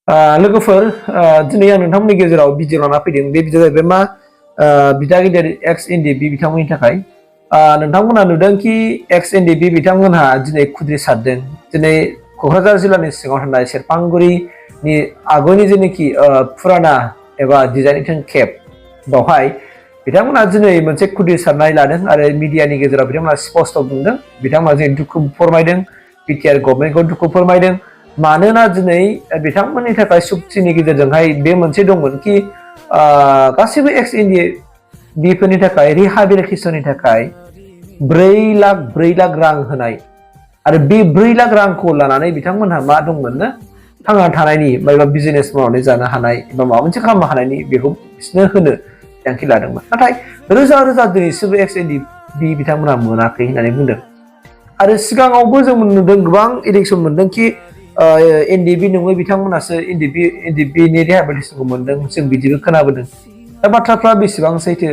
लोगोफोर दिनै आं नोंथांमोननि गेजेराव भिडिअ लाना फैदों। बे भिडिअ जाहैबाय मा बिदा गिदिर एक्स एनडिएफबि बिथांमोननि थाखाय। नोंथांमोना नुदों कि एक्स एनडिएफबि बिथांमोनहा दिनै खुद्रि सारदों। दिनै क'क्राझार जिल्लानि सिङाव थानाय सेरफांगुरिनि आगोलनि जेनाखि फुराना एबा डिजाइनिं केब बावहाय बिथांमोना दिनै मोनसे खुद्रि सारनाय लादों आरो मिडियानि गेजेराव बिथांमोना स्पष्ट बुंदों। बिथांमोना दिनै दुखु फोरमायदों, BTR गभर्नमेन्टखौ दुखु फोरमायदों। मानोना दिनै बिथांमोननि थाखाय सुक्तिनि गेजेरजोंहाय बे मोनसे दंमोन कि गासैबो एक्स एनडिएफबिफोरनि थाखाय रिहाबिलिटेसननि थाखाय 4 लाख रां होनाय आरो बे 4 लाख रांखौ लानानै बिथांमोनहा मा दंमोननो थांना थानायनि माबा बिजनेस मावनानै जानो हानाय एबा माबा मोनसे खालामनो हानायनि बेखौ बिसोरनो होनो थांखि लादोंमोन। नाथाय रोजा दिनैसिमबो एक्स एनडिएफबि बिथांमोनहा मोनाखै होननानै बुंदों। आरो सिगाङावबो जों नुदों गोबां इलेक्सन मोनदों कि एनडिएफबि नङै बिथांमोनासो एनडिएफबिनि रिहाबिलिटेसनखौ मोनदों, जों बिदिबो खोनाबोदों। दा बाथ्राफ्रा बेसेबां सैथो?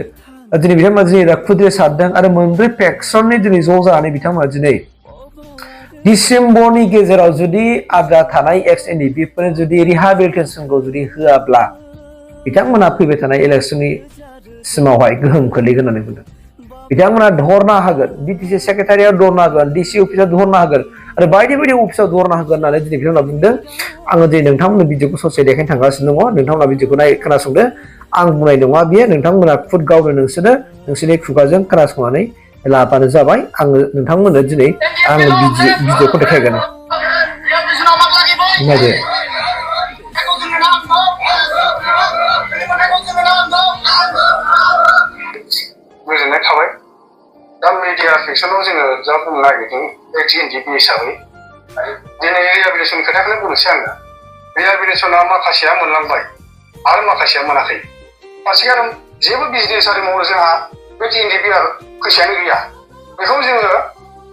दिनै बिथांमोना दिनै दा खुद्रि सारदों आरो 4 फेक्सननि दिनै ज' जानानै बिथांमोना दिनै डिसेम्बरनि गेजेराव जुदि आद्रा थानाय एक्स एनडिएफबिफोरनो जुदि रिहाबिलिटेसनखौ जुदि होआब्ला बिथांमोना फैबाय थानाय इलेक्सननि सिमावहाय गोहोम खोलैगोन होननानै बुंदों। बिथांमोना धरना होगोन, बिटिसि सेक्रेटारियाव धरना होगोन, डिसि अफिसाव धरना होगोन आरो बायदि अफिसाव धरना होगोन होननानै दिनै बिथांमोना बुंदों। आङो दिनै नोंथांमोननो भिडिअखौ ससे देखायनो थांगासिनो दङ। नोंथांमोना भिडिअखौ खोनासंदो। आं बुंनाय नङा बेयो, नोंथांमोना खुद गावनो नोंसोरनि खुगाजों खोनासंनानै लाबानो जाबाय। आङो नोंथांमोननो दिनै आङो भिडिअखौ देखायगोन। नायदो। गोजोननाय थाबाय। दा मिडिया सेक्सनाव जोङो जा बुंनो नागिरदों एक्स एनडिएफबि हिसाबै दिनै रिहाबिलिटेसन खोथाखौनो बुंनोसै आङो। रिहाबिलिटेसना माखासेया मोनलांबाय आरो माखासेया मोनाखै। फारसेखाय जेबो बिजनेस आरि मावनो जोंहा एक्स एनडिएफबिआ फैसायानो गैया। बेखौ जोङो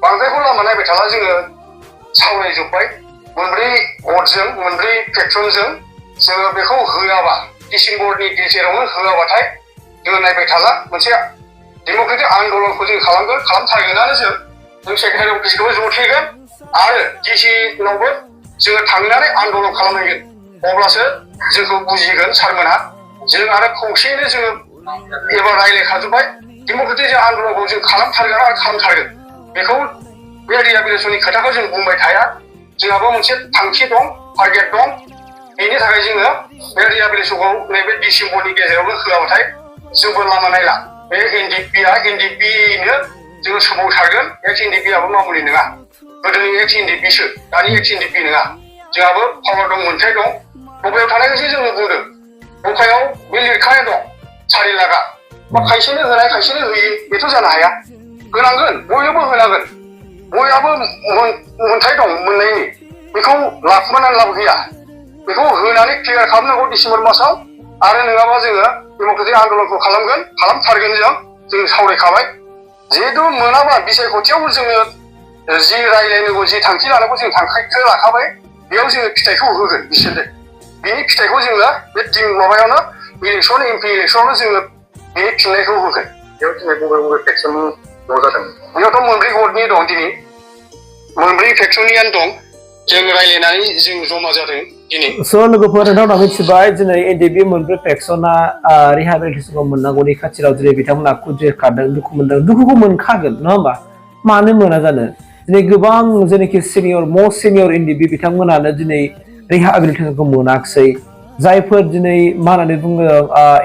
बांद्रायखौ लामा नायबाय थाला, जोङो सावरायजोब्बाय 4 गटजों 4 फेक्सनजों जोङो बेखौ होआबा डिसेम्बरनि गेजेरावनो होआबाथाय जोङो नायबाय थाला। मोनसे डेम'क्रेटिक आन्दलनखौ जों खालामथारगोनानो जों सेक्रेटारि अफिसखौबो जथेगोन आरो डिसिनावबो जोङो थांनानै आन्दलन खालामहैगोन। अब्लासो जोंखौ बुजिगोन सारमोनहा। जों आरो खौसेयैनो जोङो एबार रायज्लायखाजोब्बाय, डेम'क्रेटिक आन्दलनखौ जों खालामथारगोन आरो खालामथारगोन। बेखौ बे रिहाबिलिटेसननि खोथाखौ जों बुंबाय थाया। जोंहाबो मोनसे थांखि दं, टारगेट दं। बेनि थाखाय जोङो बे रिहाबिलिटेसनखौ नैबे डिसेम्बरनि गेजेरावनो होआबाथाय जोंबो लामा नायला। बे एनडिएफबिनो जोङो सोमावसारगोन। एक्स एनडिएफबिआबो मामुलि नङा, गोदोनि एक्स एनडिएफबिसो, दानि एक्स एनडिएफबि नङा। जोंहाबो पावार दं, मोन्थाय दं। बबेयाव थानायखौसो जोङो बुंदों। बखायाव बे लिरखानाय दं 4 लाखआ। खायसेनो होनाय खायसेनो होयि बेथ' जानो हाया। होनांगोन, बयनोबो होनांगोन। बयहाबो मोन्थाय दं मोननायनि। बेखौ लाखुमानानै लाब गैया। बेखौ होनानै क्लियार खालामनांगौ डिसेम्बर मासाव। आरो नङाबा जोङो डेम'क्रेटिक आन्दलनखौ खालामथारगोन। जों सावरायखाबाय। जिहेतु मोनाबा बिसायख'थियाव जोङो जि रायज्लायनांगौ, जि थांखि लानांगौ जों थांखिखौ लाखाबाय। बेयाव जोङो फिथाइखौ होगोन बिसोरनो। बेनि फिथाइखौ जोङो बे माबायावनो इलेक्सन एमपि इलेक्सनावनो जोङो बेनि फिननायखौ होगोन। बेयाव दिनै बबे फेक्सननि ज' जादों? बेयावथ' 4 गटनि दं, दिनै 4 फेक्सननियानो दं। जों रायज्लायनानै जों जमा जादों दिनै। लोगोफोर, नोंथांमोना मिथिबाय दिनै एनडिएफबि 4 फेक्सना रिहाबिलिटेसनखौ मोननांगौनि खाथियाव दिनै बिथांमोना खुद्रि खारदों, दुखु मोनदों। दुखुखौ मोनखागोन नङा होमबा? मानो मोना जानो? दिनै गोबां जेनाखि मस्ट सिनियर एनडिएफबि बिथांमोनानो दिनै रिहाबिलिटेसनखौ मोनाखिसै। जायफोर दिनै मा होननानै बुङो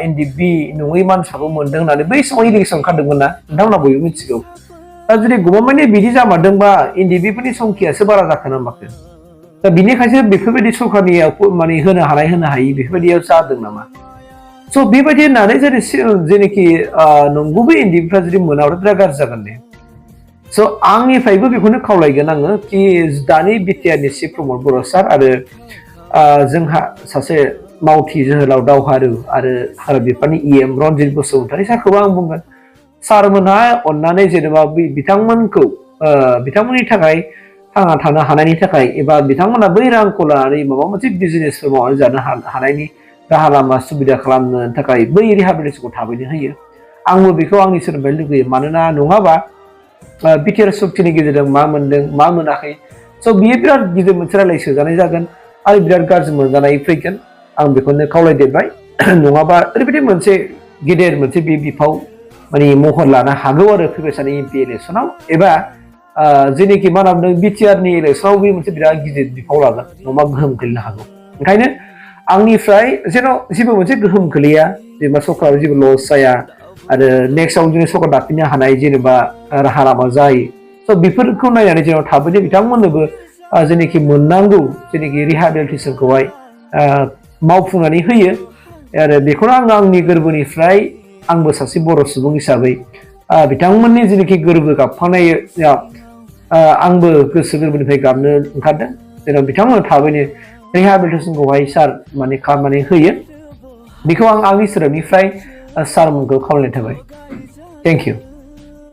एनडिएफबि नङै मानसिफोरखौ मोनदों होननानै बै समाव इलेक्सन ओंखारदोंमोन ना, नोंथांमोना बयबो मिथिगौ। दा जुदि गभर्नमेन्टनि बिदि जामारदोंबा एनडिएफबिफोरनि संखियासो बारा जाखो ना माखो? दा बिनिखायसो बेफोरबायदि सरखारनियाव माने होनो हायि बेफोरबायदियाव जादों नामा? स' बेबायदि होननानै जेनाखि नंगुबै एनडिएफबिफ्रा जुदि मोनाब्ला बिराद गाज्रि जागोन दे। स' आंनिफ्रायबो बेखौनो खावलायगोन आङो कि दानि बिटिआरनि चिफ प्रमद बर' सार आरो जोंहा सासे मावथि जोहोलाव दावहारु आरो भारत बिफाननि EM रन्जित बसुमतारी सारखौबो आं बुंगोन, सारमोनहा अननानै जेनेबा बिथांमोननि थाखाय थांना थानो हानायनि थाखाय एबा बिथांमोना बै रांखौ लानानै माबा मोनसे बिजनेसफोर मावनानै जानो हानायनि राहा लामा सुबिदा खालामनो थाखाय बै रिहाबिलिटेसनखौ थाबैनो होयो। आंबो बेखौ आंनि सोरनिफ्राय लुगैयो। मानोना नङाबा बिटिआर सुक्तिनि गेजेरजों मा मोनदों मा मोनाखै, स' बियो बिराद गिदिर मोनसे रायलाय सोजानाय जागोन। आरो बिराद गाज्रि मोनजानाय फैगोन आं बेखौनो खावलायदेरबाय नङाबा ओरैबायदि मोनसे गेदेर मोनसे बे बिफाव माने महर लानो हागौ आरो फैबाय थानाय एमपि इलेक्सनाव एबा जेनेखि मा होनना बुंदों बिटिआरनि इलेक्सनाव बे मोनसे बिराद गिदिर बिफाव लागोन नङाबा गोहोम खोलैनो हागौ ओंखायनो आंनिफ्राय जेन' जेबो मोनसे गोहोम खोलैया जेनेबा सरकाराव जेबो लस जाया आरो नेक्स्टआव जोङो सरकार दाफिननो हानाय जेनेबा राहा लामा जायो स' बेफोरखौ नायनानै जेनेबा थाबैनो बिथांमोननोबो जेनेखि मोननांगौ जेनेखि रिहाबिलिटेसनखौहाय मावफुंनानै होयो आरो बेखौनो आङो आंनि गोरबोनिफ्राय आंबो सासे बर' सुबुं हिसाबै बिथांमोननि जेनेखि गोरबो गाबखांनायाव आंबो गोसो गोरबोनिफ्राय गाबनो ओंखारदों जेराव बिथांमोना थाबैनो रिहाबिलिटेसनखौहाय सार माने खालामनानै होयो बेखौ आं आंनि सोदोबनिफ्राय सारमोनखौ खावलायनाय थाबाय थेंक इउ